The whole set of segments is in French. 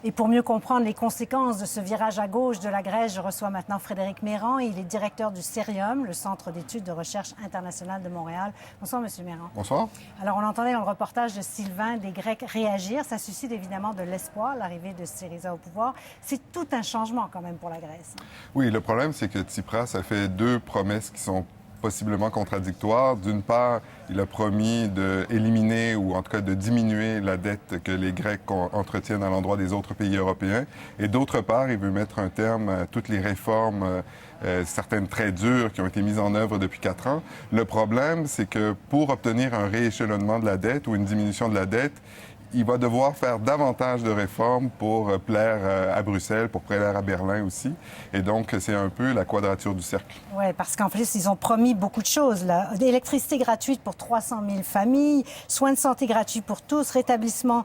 Et pour mieux comprendre les conséquences de ce virage à gauche de la Grèce, je reçois maintenant Frédéric Mérand. Il est directeur du CERIUM, le Centre d'études de recherche internationale de Montréal. Bonsoir, Monsieur Mérand. Bonsoir. Alors, on entendait dans le reportage de Sylvain des Grecs réagir. Ça suscite évidemment de l'espoir, l'arrivée de Syriza au pouvoir. C'est tout un changement quand même pour la Grèce. Oui, le problème, c'est que Tsipras a fait deux promesses qui sont possiblement contradictoires. D'une part, il a promis d'éliminer ou en tout cas de diminuer la dette que les Grecs entretiennent à l'endroit des autres pays européens. Et d'autre part, il veut mettre un terme à toutes les réformes, certaines très dures qui ont été mises en œuvre depuis 4 ans. Le problème, c'est que pour obtenir un rééchelonnement de la dette ou une diminution de la dette, il va devoir faire davantage de réformes pour plaire à Bruxelles, pour plaire à Berlin aussi. Et donc, c'est un peu la quadrature du cercle. Oui, parce qu'en plus, ils ont promis beaucoup de choses. L'électricité gratuite pour 300 000 familles, soins de santé gratuits pour tous, rétablissement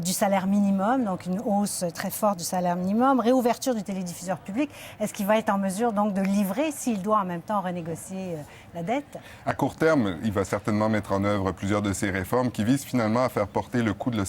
du salaire minimum, donc une hausse très forte du salaire minimum, réouverture du télédiffuseur public. Est-ce qu'il va être en mesure donc de livrer s'il doit en même temps renégocier la dette? À court terme, il va certainement mettre en œuvre plusieurs de ces réformes qui visent finalement à faire porter le coût de l'austérité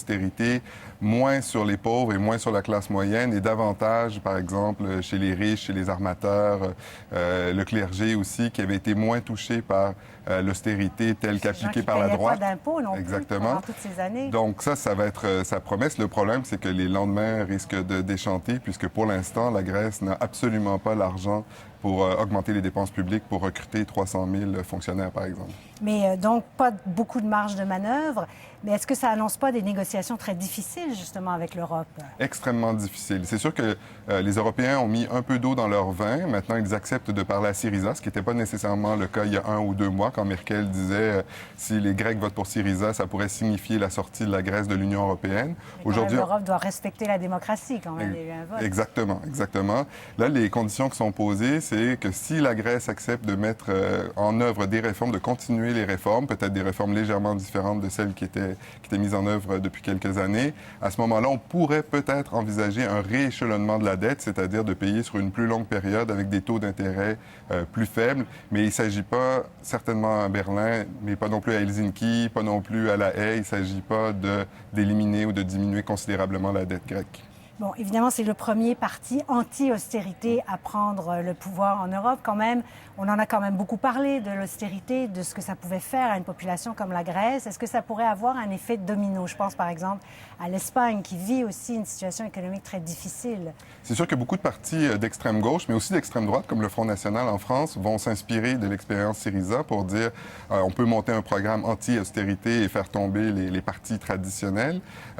moins sur les pauvres et moins sur la classe moyenne et davantage, par exemple, chez les riches, chez les armateurs, le clergé aussi, qui avait été moins touché par l'austérité telle qu'appliquée par la droite. Pas d'impôts non Exactement. Plus pendant toutes ces années. Donc ça va être sa promesse. Le problème, c'est que les lendemains risquent de déchanter puisque pour l'instant, la Grèce n'a absolument pas l'argent pour augmenter les dépenses publiques pour recruter 300 000 fonctionnaires, par exemple. Mais donc, pas beaucoup de marge de manœuvre. Mais est-ce que ça annonce pas des négociations très difficiles, justement, avec l'Europe? Extrêmement difficile. C'est sûr que les Européens ont mis un peu d'eau dans leur vin. Maintenant, ils acceptent de parler à Syriza, ce qui n'était pas nécessairement le cas il y a 1 ou 2 mois, quand Merkel disait si les Grecs votent pour Syriza, ça pourrait signifier la sortie de la Grèce de l'Union européenne. Aujourd'hui, l'Europe doit respecter la démocratie, quand même. Il y a eu un vote. Exactement, exactement. Là, les conditions qui sont posées, c'est que si la Grèce accepte de mettre en œuvre des réformes, de continuer les réformes, peut-être des réformes légèrement différentes de celles qui étaient mises en œuvre depuis quelques années, à ce moment-là, on pourrait peut-être envisager un rééchelonnement de la dette, c'est-à-dire de payer sur une plus longue période avec des taux d'intérêt plus faibles. Mais il ne s'agit pas, certainement à Berlin, mais pas non plus à Helsinki, pas non plus à La Haye, il ne s'agit pas d'éliminer ou de diminuer considérablement la dette grecque. Bon, évidemment, c'est le premier parti anti-austérité à prendre le pouvoir en Europe. Quand même, on en a quand même beaucoup parlé de l'austérité, de ce que ça pouvait faire à une population comme la Grèce. Est-ce que ça pourrait avoir un effet domino? Je pense par exemple à l'Espagne qui vit aussi une situation économique très difficile. C'est sûr que beaucoup de partis d'extrême gauche, mais aussi d'extrême droite, comme le Front national en France, vont s'inspirer de l'expérience Syriza pour dire on peut monter un programme anti-austérité et faire tomber les partis traditionnels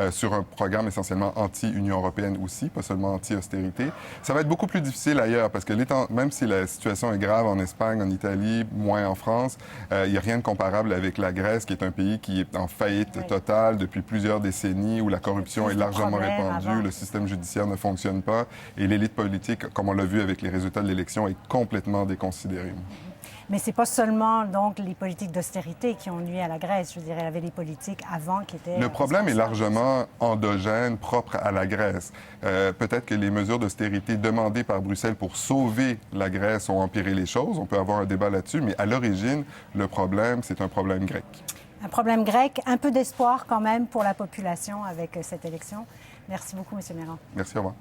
sur un programme essentiellement anti-Union européenne aussi, pas seulement anti-austérité. Ça va être beaucoup plus difficile ailleurs parce que même si la situation est grave en Espagne, en Italie, moins en France, il n'y a rien de comparable avec la Grèce, qui est un pays qui est en faillite totale depuis plusieurs décennies, où la corruption est largement répandue, le système judiciaire ne fonctionne pas et l'élite politique, comme on l'a vu avec les résultats de l'élection, est complètement déconsidérée. Mais ce n'est pas seulement donc les politiques d'austérité qui ont nuit à la Grèce. Je dirais, il y avait des politiques avant qui étaient... Le problème est largement endogène, propre à la Grèce. Peut-être que les mesures d'austérité demandées par Bruxelles pour sauver la Grèce ont empiré les choses. On peut avoir un débat là-dessus, mais à l'origine, le problème, c'est un problème grec. Un problème grec, un peu d'espoir quand même pour la population avec cette élection. Merci beaucoup, M. Mérand. Merci, au revoir.